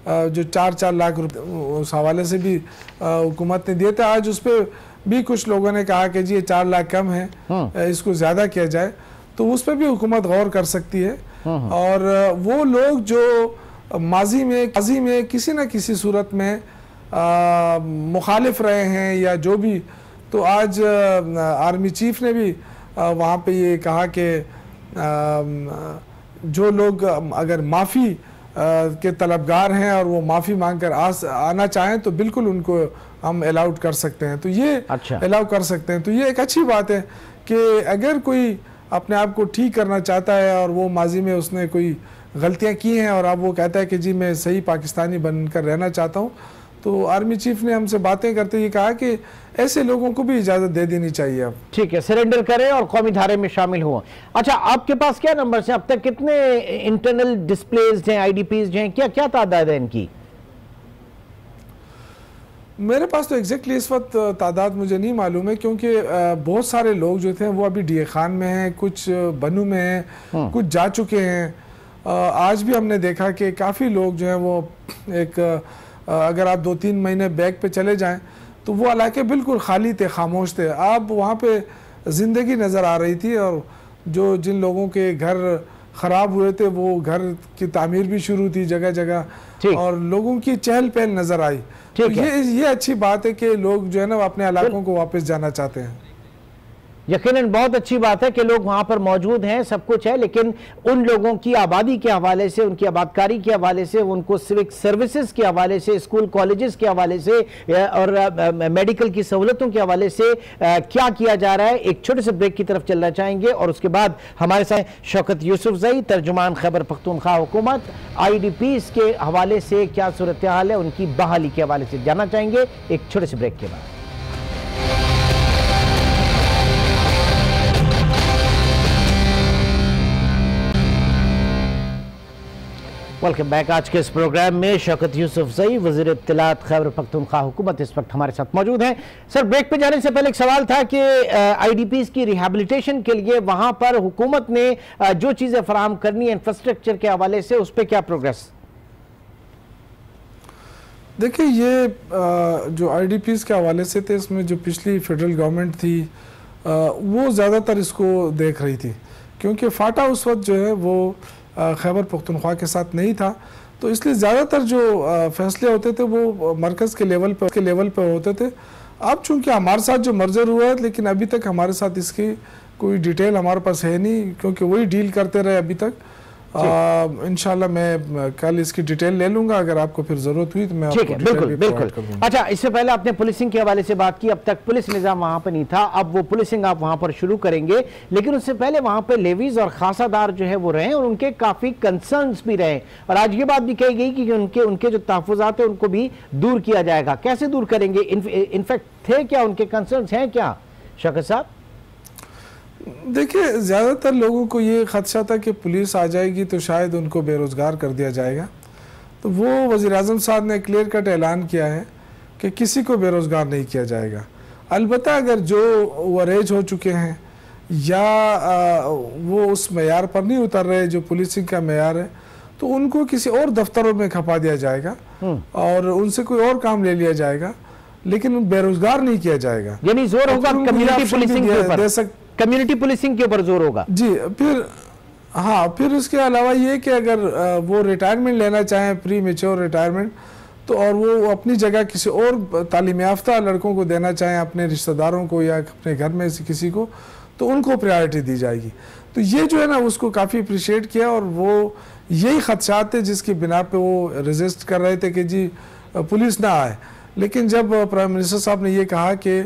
जो 4-4 लाख रुपये उस हवाले से भी हुकूमत ने दिए थे, आज उस पर भी कुछ लोगों ने कहा कि जी ये 4 लाख कम है, इसको ज़्यादा किया जाए, तो उस पर भी हुकूमत गौर कर सकती है। और वो लोग जो माजी में किसी न किसी सूरत में मुखालिफ रहे हैं या जो भी, तो आज आर्मी चीफ ने भी वहाँ पे ये कहा कि जो लोग अगर माफ़ी के तलबगार हैं और वो माफ़ी मांगकर आना चाहें तो बिल्कुल उनको हम अलाउड कर सकते हैं। तो ये अलाउ कर सकते हैं। तो ये एक अच्छी बात है कि अगर कोई अपने आप को ठीक करना चाहता है और वो माजी में उसने कोई गलतियाँ की हैं और अब वो कहता है कि जी मैं सही पाकिस्तानी बनकर रहना चाहता हूँ, तो आर्मी चीफ ने हमसे बातें करते हुए कहा कि ऐसे लोगों को भी इजाज़त दे देनी चाहिए। अब ठीक है, सरेंडर करें और कौमी धारे में शामिल हुआ। अच्छा, आपके पास क्या नंबर हैं? अब तक कितने इंटरनल डिस्प्लेस हैं, आईडीपीज हैं, क्या तादाद है इनकी? मेरे पास तो एग्जैक्टली इस वक्त तादाद मुझे नहीं मालूम है, क्योंकि बहुत सारे लोग जो थे वो अभी डीए खान में हैं, कुछ बनू में हैं, कुछ जा चुके हैं। आज भी हमने देखा कि काफ़ी लोग जो हैं वो एक अगर आप 2-3 महीने बैक पे चले जाएं तो वो इलाके बिल्कुल खाली थे, खामोश थे। अब वहाँ पे ज़िंदगी नज़र आ रही थी, और जो जिन लोगों के घर ख़राब हुए थे वो घर की तामीर भी शुरू थी जगह जगह, और लोगों की चहल पहल नज़र आई। तो ये अच्छी बात है कि लोग जो है ना अपने इलाकों को वापस जाना चाहते हैं। यकीनन बहुत अच्छी बात है कि लोग वहां पर मौजूद हैं, सब कुछ है, लेकिन उन लोगों की आबादी के हवाले से, उनकी आबादकारी के हवाले से, उनको सिविक सर्विसेज के हवाले से, स्कूल कॉलेजेस के हवाले से और मेडिकल की सहूलतों के हवाले से क्या किया जा रहा है। एक छोटे से ब्रेक की तरफ चलना चाहेंगे और उसके बाद हमारे साथ शौकत यूसुफजई, तर्जुमान खैबर पख्तूनख्वा हुकूमत, IDPs के हवाले से क्या सूरत हाल है, उनकी बहाली के हवाले से जानना चाहेंगे एक छोटे से ब्रेक के बाद। Welcome back. आज के इस प्रोग्राम में शौकत यूसुफजई, वज़ीर इत्तलात खैबर पख्तूनख्वा हुकूमत, इस वक्त हमारे साथ मौजूद हैं। सर, ब्रेक पे जाने से पहले एक सवाल था कि IDPs की रिहेबिलिटेशन के लिए वहाँ पर हुकूमत ने जो चीज़ें फराहम करनी है इंफ्रास्ट्रक्चर के हवाले से, उस पर क्या प्रोग्रेस? देखिए, ये जो IDPs के हवाले से थे, इसमें जो पिछली फेडरल गवर्नमेंट थी वो ज़्यादातर इसको देख रही थी, क्योंकि फाटा उस वक्त जो है वो खैबर पख्तूनख्वा के साथ नहीं था, तो इसलिए ज़्यादातर जो फैसले होते थे वो मरकज़ के लेवल पर होते थे। अब चूँकि हमारे साथ जो मर्जर हुआ है, लेकिन अभी तक हमारे साथ इसकी कोई डिटेल हमारे पास है नहीं, क्योंकि वही डील करते रहे अभी तक। इंशाल्लाह मैं कल इसकी डिटेल ले लूंगा, अगर आपको फिर जरूरत हुई तो मैं आपको बिल्कुल बिल्कुल। अच्छा, इससे पहले आपने पुलिसिंग के हवाले से बात की, अब तक पुलिस निजाम वहां पर नहीं था, अब वो पुलिसिंग आप वहां पर शुरू करेंगे, लेकिन उससे पहले वहां पर लेवीज और खासादार जो है वो रहे और उनके काफी कंसर्न्स भी रहे, और आज ये बात भी कही गई कि उनके जो तहफुजात है उनको भी दूर किया जाएगा। कैसे दूर करेंगे? इनफैक्ट थे क्या उनके कंसर्न्स, हैं क्या शौकत साहब? देखिए, ज़्यादातर लोगों को ये खदशा था कि पुलिस आ जाएगी तो शायद उनको बेरोज़गार कर दिया जाएगा, तो वो वज़ीर आज़म साहब ने क्लियर कट ऐलान किया है कि किसी को बेरोज़गार नहीं किया जाएगा। अलबत्ता अगर जो ओवरेज हो चुके हैं या वो उस मेयार पर नहीं उतर रहे जो पुलिसिंग का मेयार है, तो उनको किसी और दफ्तरों में खपा दिया जाएगा और उनसे कोई और काम ले लिया जाएगा, लेकिन बेरोज़गार नहीं किया जाएगा। यानी जोर होगा कम्युनिटी पुलिसिंग के ऊपर, कम्युनिटी पुलिसिंग के ऊपर जोर होगा जी। फिर हाँ, फिर उसके अलावा ये कि अगर वो रिटायरमेंट लेना चाहें, प्री मेच्योर रिटायरमेंट, तो और वो अपनी जगह किसी और तालीम याफ्ता लड़कों को देना चाहें, अपने रिश्तेदारों को या अपने घर में से किसी को, तो उनको प्रायोरिटी दी जाएगी। तो ये जो है ना उसको काफ़ी अप्रिशिएट किया, और वो यही खदशात थे जिसकी बिना पे वो रेजिस्ट कर रहे थे कि जी पुलिस ना आए। लेकिन जब प्राइम मिनिस्टर साहब ने ये कहा कि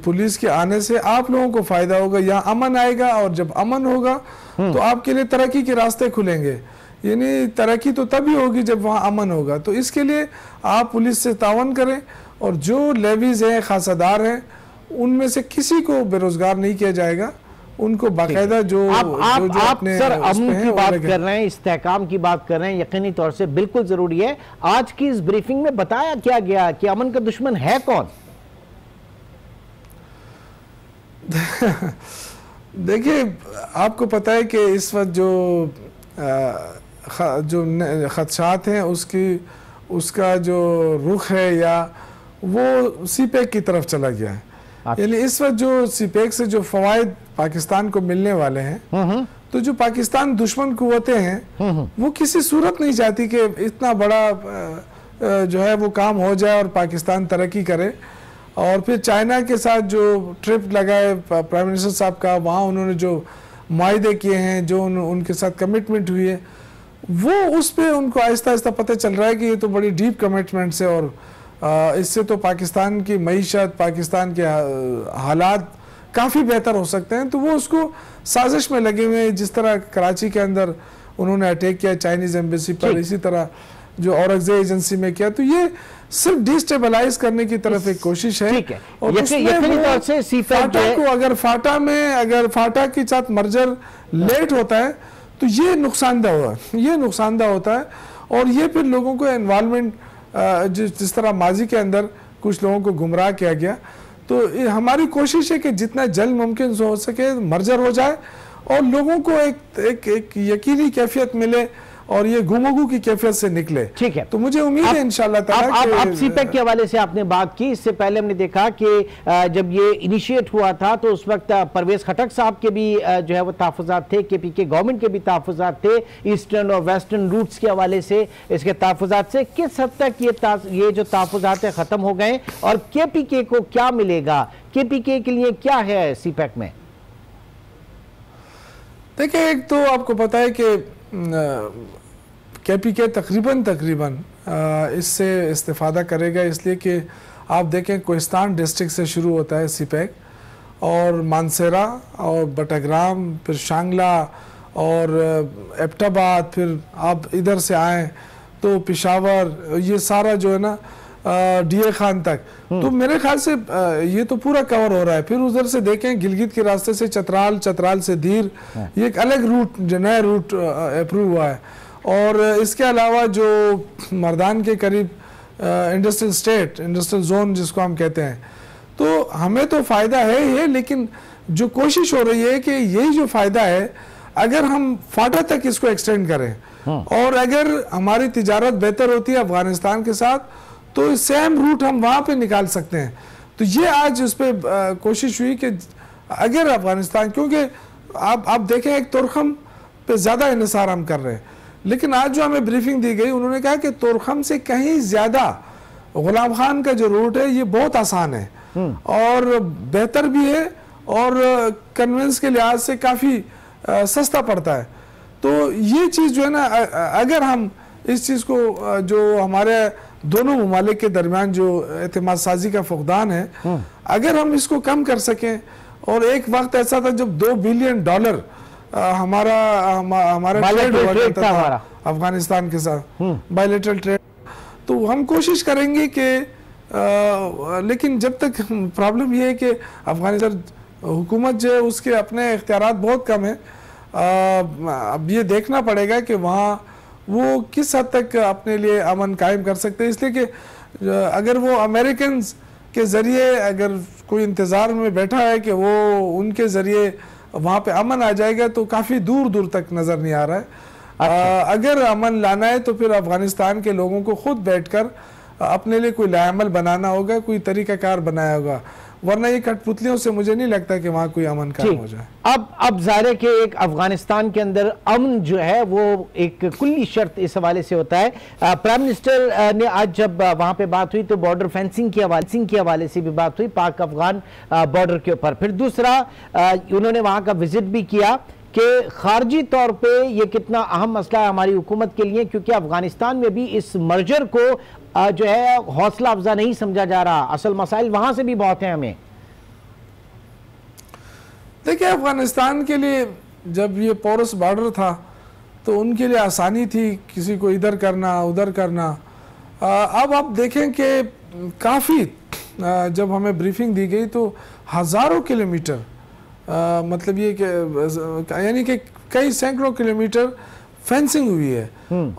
पुलिस के आने से आप लोगों को फायदा होगा, यहाँ अमन आएगा, और जब अमन होगा तो आपके लिए तरक्की के रास्ते खुलेंगे। यानी तरक्की तो तभी होगी जब वहाँ अमन होगा, तो इसके लिए आप पुलिस से तावन करें, और जो लेवीज हैं, खासादार हैं, उनमें से किसी को बेरोजगार नहीं किया जाएगा, उनको बाकायदा जो आप सर अमन की बात कर रहे हैं, इस्तेहकाम की बात कर रहे हैं, यकीनी तौर से बिल्कुल जरूरी है। आज की इस ब्रीफिंग में बताया क्या गया कि अमन का दुश्मन है कौन? देखिए, आपको पता है कि इस वक्त जो खदशात हैं उसका जो रुख है या वो सीपेक की तरफ चला गया है। यानी इस वक्त जो सीपेक से जो फवायद पाकिस्तान को मिलने वाले हैं, तो जो पाकिस्तान दुश्मन कुव्वतें हैं वो किसी सूरत नहीं चाहती कि इतना बड़ा जो है वो काम हो जाए और पाकिस्तान तरक्की करे। और फिर चाइना के साथ जो ट्रिप लगाए प्राइम मिनिस्टर साहब का, वहाँ उन्होंने जो मायदे किए हैं, जो उनके साथ कमिटमेंट हुई है, वो उस पर उनको आहिस्ता आहिस्ता पता चल रहा है कि ये तो बड़ी डीप कमिटमेंट्स है, और इससे तो पाकिस्तान की मईशत, पाकिस्तान के हालात काफ़ी बेहतर हो सकते हैं। तो वो उसको साजिश में लगे हुए हैं। जिस तरह कराची के अंदर उन्होंने अटैक किया चाइनीज़ एम्बेसी पर, इसी तरह जो औरंगजेब एजेंसी में किया, तो ये सिर्फ डिस्टेबलाइज करने की तरफ एक कोशिश है। और उसमें फाटा को अगर फाटा के साथ मर्जर लेट होता है तो ये नुकसानदा होता है, और ये फिर लोगों को इन्वॉल्वमेंट, जिस तरह माजी के अंदर कुछ लोगों को गुमराह किया गया, तो हमारी कोशिश है कि जितना जल्द मुमकिन हो सके मर्जर हो जाए और लोगों को एक यकीनी कैफियत मिले और ये गुमगु की कैफियत से निकले। ठीक है, तो मुझे उम्मीद है इंशाल्लाह ताला। आप सीपेक के हवाले से आपने बात की, इससे पहले हमने देखा कि जब ये इनिशिएट हुआ था तो उस वक्त परवेज खटक साहब के भी जो है वो तहफुजात थे, केपीके गवर्नमेंट के भी तहफुजात थे, ईस्टर्न और वेस्टर्न रूट्स के हवाले से इसके तहफुजात से। किस हद तक ये जो तहफुजात खत्म हो गए और केपीके को क्या मिलेगा, केपीके के लिए क्या है सीपेक में? देखिए, एक तो आपको पता है कि केपीके तकरीबन इससे इस्तेफादा करेगा, इसलिए कि आप देखें कोहिस्तान डिस्ट्रिक्ट से शुरू होता है सीपेक, और मानसेरा और बटाग्राम, फिर शांगला और एबटाबाद, फिर आप इधर से आए तो पिशावर, ये सारा जो है ना डीए खान तक, तो मेरे ख्याल से ये तो पूरा कवर हो रहा है। फिर उधर से देखें गिलगित के रास्ते से चतराल से दीर, ये एक अलग रूट, जो नया रूट अप्रूव हुआ है। और इसके अलावा जो मर्दान के करीब इंडस्ट्रियल जोन जिसको हम कहते हैं, तो हमें तो फ़ायदा है ही है, लेकिन जो कोशिश हो रही है कि यही जो फ़ायदा है अगर हम फाटा तक इसको एक्सटेंड करें, और अगर हमारी तिजारत बेहतर होती है अफगानिस्तान के साथ, तो सेम रूट हम वहाँ पे निकाल सकते हैं। तो ये आज उस पर कोशिश हुई कि अगर अफगानिस्तान, क्योंकि आप देखें एक तुरखम पे ज़्यादा इन्हिसार हम कर रहे हैं, लेकिन आज जो हमें ब्रीफिंग दी गई उन्होंने कहा कि तुरखम से कहीं ज़्यादा गुलाम खान का जो रूट है ये बहुत आसान है और बेहतर भी है, और कन्वेंस के लिहाज से काफ़ी सस्ता पड़ता है। तो ये चीज़ जो है ना, अगर हम इस चीज़ को जो हमारे दोनों ममालिक के दरमियान जो एतमाद साजी का फुकदान है, अगर हम इसको कम कर सकें, और एक वक्त ऐसा था जब $2 बिलियन हमारा ट्रेड हुआ करता था अफगानिस्तान के साथ, बायलैटरल ट्रेड, तो हम कोशिश करेंगे कि लेकिन जब तक प्रॉब्लम ये है कि अफगानिस्तान हुकूमत जो है उसके अपने इख्तियारात बहुत कम है। अब ये देखना पड़ेगा कि वहाँ वो किस हद तक अपने लिए अमन कायम कर सकते हैं, इसलिए कि अगर वो अमेरिकन के ज़रिए अगर कोई इंतज़ार में बैठा है कि वो उनके ज़रिए वहाँ पे अमन आ जाएगा, तो काफ़ी दूर दूर तक नज़र नहीं आ रहा है। अच्छा। अगर अमन लाना है तो फिर अफगानिस्तान के लोगों को खुद बैठकर अपने लिए कोई लाएमल बनाना होगा, कोई तरीक़ाकार बनाया होगा, वरना ये कठपुतलियों से मुझे नहीं लगता कि वहाँ कोई अमन कायम हो जाए। अब ज़ाहिर है कि एक अफगानिस्तान के अंदर अमन जो है वो एक कुल्ली शर्त इस हवाले से होता है। प्राइम मिनिस्टर ने आज जब वहाँ पे बात हुई तो बॉर्डर फेंसिंग के हवाले से भी बात हुई, पाक अफगान बॉर्डर के ऊपर। फिर दूसरा उन्होंने वहाँ का विजिट भी किया कि खारजी तौर पे ये कितना अहम मसला है हमारी हुकूमत के लिए, क्योंकि अफगानिस्तान में भी इस मर्जर को जो है हौसला अफजा नहीं समझा जा रहा, असल मसाइल वहां से भी बहुत हैं हमें। देखिए, अफगानिस्तान के लिए जब ये पोरस बॉर्डर था तो उनके लिए आसानी थी किसी को इधर करना उधर करना। अब आप देखें कि काफ़ी जब हमें ब्रीफिंग दी गई तो हज़ारों किलोमीटर मतलब ये कि यानी कि कई सैकड़ों किलोमीटर फेंसिंग हुई है,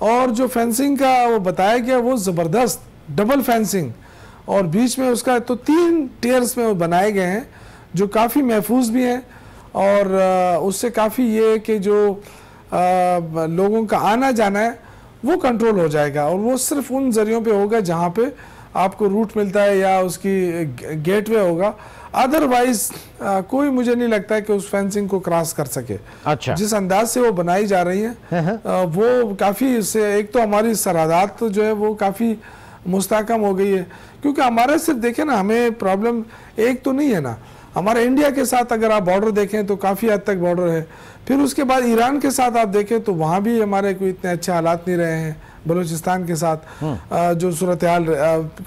और जो फेंसिंग का वो बताया गया वो ज़बरदस्त डबल फेंसिंग, और बीच में उसका तो 3 टियर्स में वो बनाए गए हैं जो काफ़ी महफूज भी हैं, और उससे काफ़ी ये है कि जो लोगों का आना जाना है वो कंट्रोल हो जाएगा, और वो सिर्फ उन ज़रियों पे होगा जहाँ पे आपको रूट मिलता है या उसकी गेटवे होगा, अदरवाइज कोई मुझे नहीं लगता है कि उस फेंसिंग को क्रॉस कर सके। अच्छा। जिस अंदाज से वो बनाई जा रही है वो काफ़ी, इससे एक तो हमारी सरहदात तो जो है वो काफ़ी मुस्तहकम हो गई है, क्योंकि हमारे सिर्फ देखें ना, हमें प्रॉब्लम एक तो नहीं है ना, हमारे इंडिया के साथ अगर आप बॉर्डर देखें तो काफ़ी हद तक बॉर्डर है, फिर उसके बाद ईरान के साथ आप देखें तो वहाँ भी हमारे कोई इतने अच्छे हालात नहीं रहे हैं, बलूचिस्तान के साथ जो सूरत हाल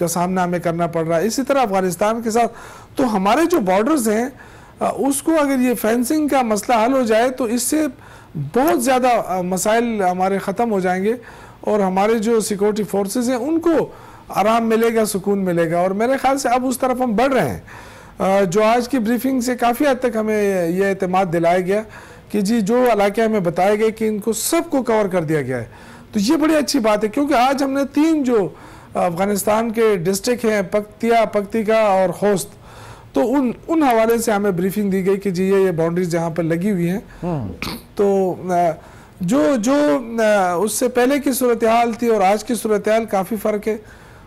का सामना हमें करना पड़ रहा है, इसी तरह अफगानिस्तान के साथ। तो हमारे जो बॉर्डर्स हैं उसको अगर ये फेंसिंग का मसला हल हो जाए तो इससे बहुत ज़्यादा मसाइल हमारे ख़त्म हो जाएंगे, और हमारे जो सिक्योरिटी फोर्सेस हैं उनको आराम मिलेगा, सुकून मिलेगा, और मेरे ख्याल से अब उस तरफ हम बढ़ रहे हैं। जो आज की ब्रीफिंग से काफ़ी हद तक हमें ये एतमाद दिलाया गया कि जी जो इलाके हमें बताए गए कि इनको सबको कवर कर दिया गया है, तो ये बड़ी अच्छी बात है, क्योंकि आज हमने 3 जो अफगानिस्तान के डिस्ट्रिक्ट हैं, पक्तिका और खोस्त, तो उन हवाले से हमें ब्रीफिंग दी गई कि जी ये बाउंड्रीज जहाँ पर लगी हुई हैं, तो जो उससे पहले की सूरत हाल थी और आज की सूरत हाल काफ़ी फ़र्क है,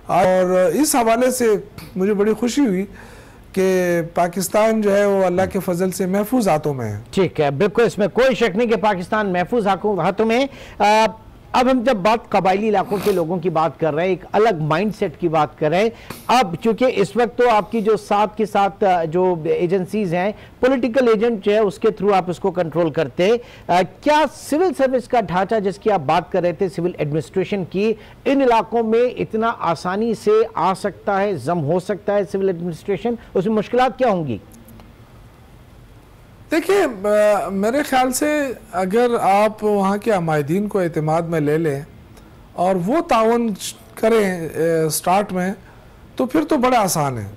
और इस हवाले से मुझे बड़ी खुशी हुई कि पाकिस्तान जो है वो अल्लाह के फजल से महफूज हाथों में है। ठीक है, बिल्कुल, इसमें कोई शक नहीं कि पाकिस्तान महफूज हाथों में। अब हम जब बात कबायली इलाकों के लोगों की बात कर रहे हैं, एक अलग माइंडसेट की बात कर रहे हैं। अब चूंकि इस वक्त तो आपकी जो साथ के साथ जो एजेंसीज हैं, पॉलिटिकल एजेंट जो है उसके थ्रू आप इसको कंट्रोल करते हैं, क्या सिविल सर्विस का ढांचा जिसकी आप बात कर रहे थे, सिविल एडमिनिस्ट्रेशन की, इन इलाकों में इतना आसानी से आ सकता है, जम हो सकता है सिविल एडमिनिस्ट्रेशन, उसमें मुश्किलात क्या होंगी? देखिए, मेरे ख्याल से अगर आप वहाँ के अमायदीन को एतमाद में ले लें और वो ताउन करें स्टार्ट में, तो फिर तो बड़ा आसान है,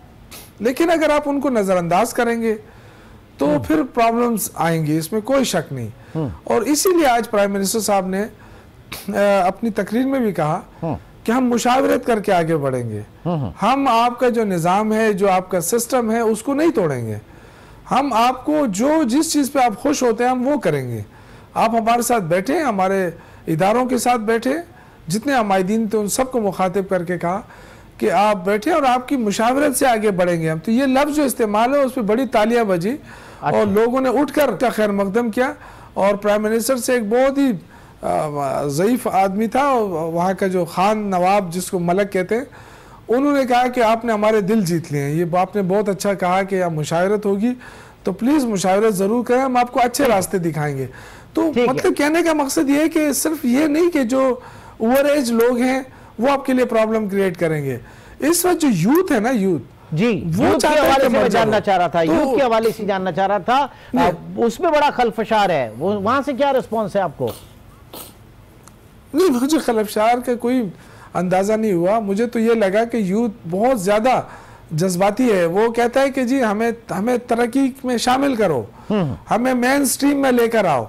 लेकिन अगर आप उनको नज़रअंदाज करेंगे तो फिर प्रॉब्लम्स आएंगी, इसमें कोई शक नहीं। और इसीलिए आज प्राइम मिनिस्टर साहब ने अपनी तकरीर में भी कहा कि हम मुशावरत करके आगे बढ़ेंगे, हम आपका जो निज़ाम है, जो आपका सिस्टम है, उसको नहीं तोड़ेंगे, हम आपको जो जिस चीज़ पे आप खुश होते हैं हम वो करेंगे। आप हमारे साथ बैठे, हमारे इदारों के साथ बैठे, जितने अमायदीन थे उन सबको मुखातिब करके कहा कि आप बैठे और आपकी मुशावरत से आगे बढ़ेंगे हम। तो ये लफ्ज़ जो इस्तेमाल है उस पर बड़ी तालियां बजी और लोगों ने उठकर खैर मकदम किया। और प्राइम मिनिस्टर से एक बहुत ही ज़ईफ़ आदमी था वहाँ का, जो खान नवाब जिसको मलक कहते हैं, उन्होंने कहा कि आपने हमारे दिल जीत लिए हैं, ये आपने बहुत अच्छा कहा कि यहाँ मुशावरत होगी तो प्लीज मुशावरा जरूर करें, हम आपको अच्छे रास्ते दिखाएंगे। तो मतलब कहने का मकसद ये है कि सिर्फ ये नहीं कि जो ओवर एज लोग हैं वो आपके लिए प्रॉब्लम क्रिएट करेंगे। इस वक्त जो यूथ है ना, यूथ जी, वो के हवाले से मैं जानना चाह रहा था, यूथ के हवाले से जानना चाह रहा था, उसमें बड़ा खलफशार है, वो वहां से क्या रिस्पॉन्स है आपको? नहीं, मुझे खलफशार का कोई अंदाजा नहीं हुआ। मुझे तो ये लगा कि यूथ बहुत ज्यादा जज्बाती है। वो कहता है कि जी हमें तरक्की में शामिल करो, हमें मेन स्ट्रीम में लेकर आओ,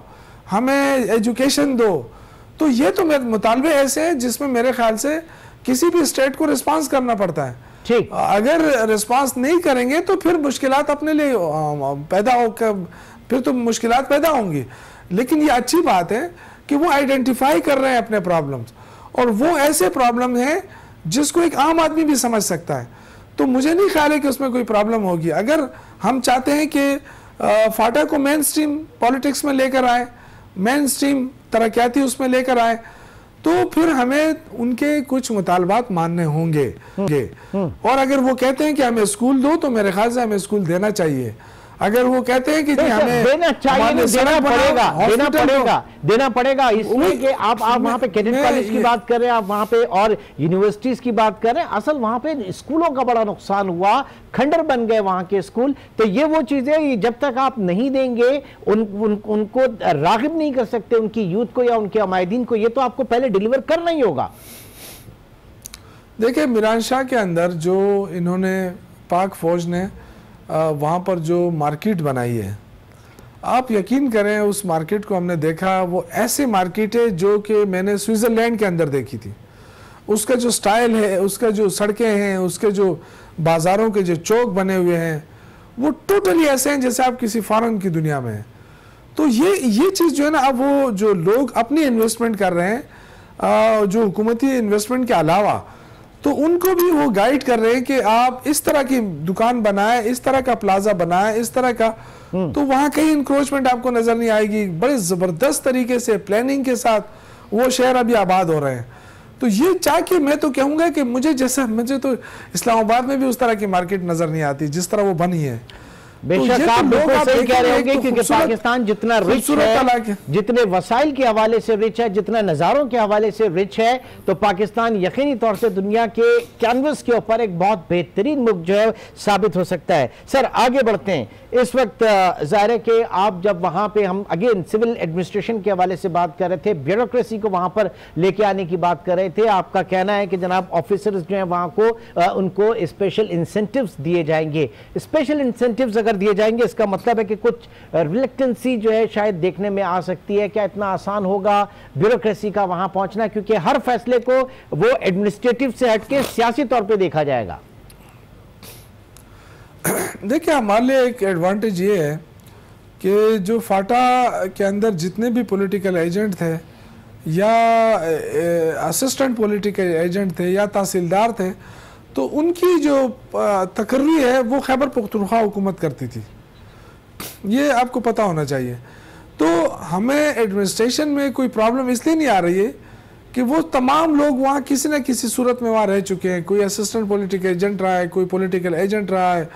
हमें एजुकेशन दो। तो ये तो मेरे मुतालबे ऐसे हैं जिसमें मेरे ख्याल से किसी भी स्टेट को रिस्पांस करना पड़ता है। ठीक, अगर रिस्पांस नहीं करेंगे तो फिर मुश्किलात अपने लिए पैदा हो, फिर तो मुश्किलात पैदा होंगी। लेकिन ये अच्छी बात है कि वो आइडेंटिफाई कर रहे हैं अपने प्रॉब्लम्स, और वो ऐसे प्रॉब्लम हैं जिसको एक आम आदमी भी समझ सकता है। तो मुझे नहीं ख्याल है कि उसमें कोई प्रॉब्लम होगी। अगर हम चाहते हैं कि फाटा को मेन स्ट्रीम पॉलिटिक्स में लेकर आए, मेन स्ट्रीम तरक्याती उसमें लेकर आए, तो फिर हमें उनके कुछ मुतालबात मानने होंगे। और अगर वो कहते हैं कि हमें स्कूल दो, तो मेरे ख्याल से हमें स्कूल देना चाहिए। अगर वो कहते हैं कि जी हमें देना चाहिए, देना पड़ेगा इसलिए कि आप वहां पे कैडेट कॉलेज की बात कर रहे हैं, आप वहां पे और यूनिवर्सिटीज की बात कर रहे हैं। असल वहां पे स्कूलों का बड़ा नुकसान हुआ, खंडर बन गए वहां के स्कूल। तो ये वो चीजें जब तक आप नहीं देंगे, उनको रागिब नहीं कर सकते, उनकी यूथ को या उनके अमायदीन को, ये तो आपको पहले डिलीवर करना ही होगा। देखिए, मीरान शाह के अंदर जो इन्होंने पाक फौज ने वहाँ पर जो मार्केट बनाई है, आप यकीन करें उस मार्केट को हमने देखा, वो ऐसे मार्केट है जो कि मैंने स्विट्ज़रलैंड के अंदर देखी थी। उसका जो स्टाइल है, उसका जो सड़कें हैं, उसके जो बाज़ारों के जो चौक बने हुए हैं, वो टोटली ऐसे हैं जैसे आप किसी फॉरेन की दुनिया में हैं। तो ये चीज़ जो है ना, अब वो जो लोग अपनी इन्वेस्टमेंट कर रहे हैं, जो हुकूमती इन्वेस्टमेंट के अलावा, तो उनको भी वो गाइड कर रहे हैं कि आप इस तरह की दुकान बनाएं, इस तरह का प्लाजा बनाएं, इस तरह का। तो वहाँ कहीं इंक्रोचमेंट आपको नजर नहीं आएगी। बड़े जबरदस्त तरीके से प्लानिंग के साथ वो शहर अभी आबाद हो रहे हैं। तो ये चाह के मैं तो कहूँगा कि मुझे तो इस्लामाबाद में भी उस तरह की मार्केट नजर नहीं आती जिस तरह वो बनी है। बेशक तो आप बिल्कुल सही कह रहे होंगे, क्योंकि पाकिस्तान जितना रिच है, जितने वसाइल के हवाले से रिच है, जितना नज़ारों के हवाले से रिच है, तो पाकिस्तान यकीनी तौर से दुनिया के कैनवस के ऊपर एक बहुत बेहतरीन मुल्क जो है साबित हो सकता है। सर आगे बढ़ते हैं। इस वक्त ज़ाहिर है कि आप जब वहाँ पे, हम अगेन सिविल एडमिनिस्ट्रेशन के हवाले से बात कर रहे थे, ब्यूरोक्रेसी को वहाँ पर लेके आने की बात कर रहे थे। आपका कहना है कि जनाब ऑफिसर्स जो हैं वहाँ को उनको स्पेशल इंसेंटिव्स दिए जाएंगे। स्पेशल इंसेंटिव्स अगर दिए जाएंगे, इसका मतलब है कि कुछ रिलेक्टेंसी जो है शायद देखने में आ सकती है। क्या इतना आसान होगा ब्यूरोक्रेसी का वहां पहुंचना, क्योंकि हर फैसले को वो एडमिनिस्ट्रेटिव से हटके सियासी तौर पे देखा जाएगा? देखिए, हमारे लिए एक एडवांटेज ये है कि जो फाटा के अंदर जितने भी पॉलिटिकल एजेंट थे, या असिस्टेंट पॉलिटिकल एजेंट थे, या तहसीलदार थे, तो उनकी जो तकर्री है वो खैबर पख्तूनख्वा हुकूमत करती थी। ये आपको पता होना चाहिए। तो हमें एडमिनिस्ट्रेशन में कोई प्रॉब्लम इसलिए नहीं आ रही है कि वो तमाम लोग वहाँ किसी न किसी सूरत में वहाँ रह चुके हैं। कोई असिस्टेंट पॉलिटिकल एजेंट रहा है, कोई पॉलिटिकल एजेंट रहा है,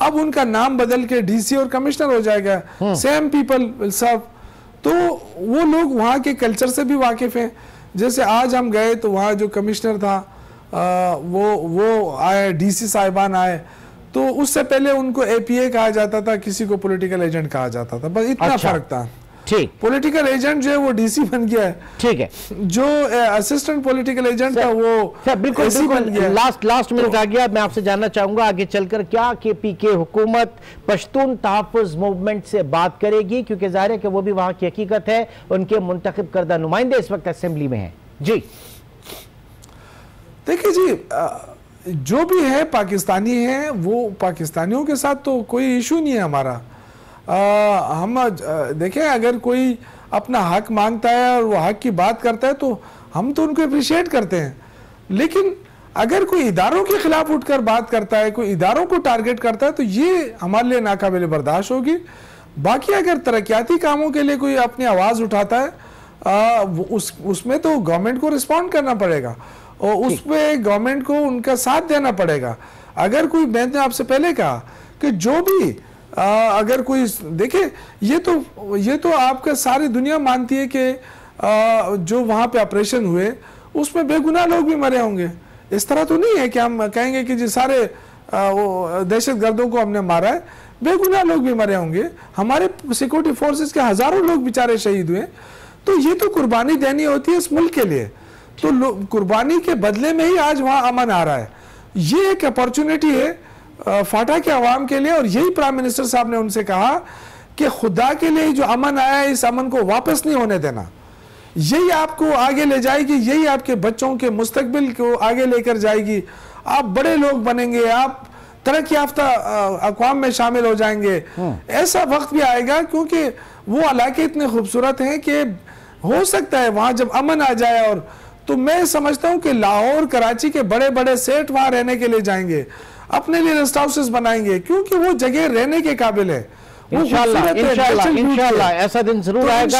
अब उनका नाम बदल के डीसी और कमिश्नर हो जाएगा, सेम पीपल विल सर्व। तो वो लोग वहाँ के कल्चर से भी वाकिफ़ हैं। जैसे आज हम गए तो वहाँ जो कमिश्नर था, वो आए, डीसी साहिबान आए, तो उससे पहले उनको एपीए कहा जाता था, किसी को पॉलिटिकल एजेंट कहा जाता था, बस इतना फर्क था। ठीक, पॉलिटिकल एजेंट जो है वो डीसी बन गया है। ठीक है, जो असिस्टेंट पॉलिटिकल एजेंट था वो बिल्कुल लास्ट मिनट आ गया। मैं आपसे जानना चाहूंगा आगे चलकर क्या केपीके हुकूमत पश्तून तहफ़्फ़ुज़ मूवमेंट से बात करेगी, क्योंकि जाहिर है कि वो भी वहां की हकीकत है, उनके मुंतखब करदा नुमाइंदे इस वक्त असेंबली में हैं। जी देखिए जी, जो भी है पाकिस्तानी है, वो पाकिस्तानियों के साथ तो कोई इशू नहीं है हमारा। हम देखें, अगर कोई अपना हक मांगता है और वो हक की बात करता है तो हम तो उनको अप्रिशिएट करते हैं। लेकिन अगर कोई इदारों के खिलाफ उठकर बात करता है, कोई इदारों को टारगेट करता है, तो ये हमारे लिए नाकाबिल बर्दाश्त होगी। बाकी अगर तरक्याती कामों के लिए कोई अपनी आवाज़ उठाता है, उसमें तो गवर्नमेंट को रिस्पॉन्ड करना पड़ेगा और उसमें गवर्नमेंट को उनका साथ देना पड़ेगा। अगर कोई, मैंने आपसे पहले कहा कि जो भी अगर कोई देखे, ये तो आपका सारी दुनिया मानती है कि जो वहाँ पे ऑपरेशन हुए उसमें बेगुनाह लोग भी मरे होंगे। इस तरह तो नहीं है कि हम कहेंगे कि जी सारे वो दहशतगर्दों को हमने मारा है, बेगुनाह लोग भी मरे होंगे। हमारे सिक्योरिटी फोर्सेस के हजारों लोग बेचारे शहीद हुए। तो ये तो कुर्बानी देनी होती है इस मुल्क के लिए, तो कुर्बानी के बदले में ही आज वहाँ अमन आ रहा है। ये एक अपॉर्चुनिटी है फाटा के अवाम के लिए, और यही प्राइम मिनिस्टर साहब ने उनसे कहा कि खुदा के लिए जो अमन आया है, इस अमन को वापस नहीं होने देना। यही आपको आगे ले जाएगी, यही आपके बच्चों के मुस्तकबिल को आगे लेकर जाएगी। आप बड़े लोग बनेंगे, आप तरक्की याफ्ता अक़वाम में शामिल हो जाएंगे। ऐसा वक्त भी आएगा, क्योंकि वो इलाके इतने खूबसूरत हैं कि हो सकता है वहाँ जब अमन आ जाए, और तो मैं समझता हूँ कि लाहौर कराची के बड़े बड़े सेठ वहाँ रहने के लिए जाएंगे, अपने लिए रेस्ट हाउसेस बनाएंगे, क्योंकि वो जगह रहने के काबिल है। इंशाल्लाह ऐसा दिन जरूर आएगा।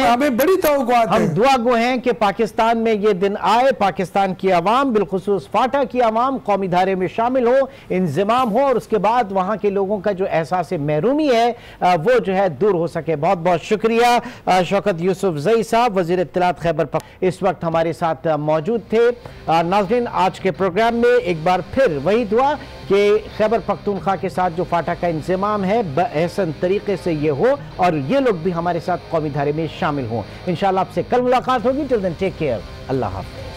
हमें बड़ी तवक्कुआत है, हम दुआ गो हैं कि पाकिस्तान में ये दिन आए, पाकिस्तान की आवाम बिलखुसूस फाटा की आवाम कौमी धारे में शामिल हो, इंजमाम हो, और उसके बाद वहाँ के लोगों का जो एहसास महरूमी है वो जो है दूर हो सके। बहुत बहुत शुक्रिया शौकत यूसुफजई साहब, वजीर इत्तलात खैबर पख्तूनख्वा इस वक्त हमारे साथ मौजूद थे। नाज़रीन, आज के प्रोग्राम में एक बार फिर वही दुआ कि खैबर पख्तूनख्वा के साथ जो फाटा का इंतजाम है बहसन तरीके से ये हो, और ये लोग भी हमारे साथ कौमी धारे में शामिल हों। इंशाल्लाह आपसे कल मुलाकात होगी। टिल देन टेक केयर, अल्लाह हाफ़िज़।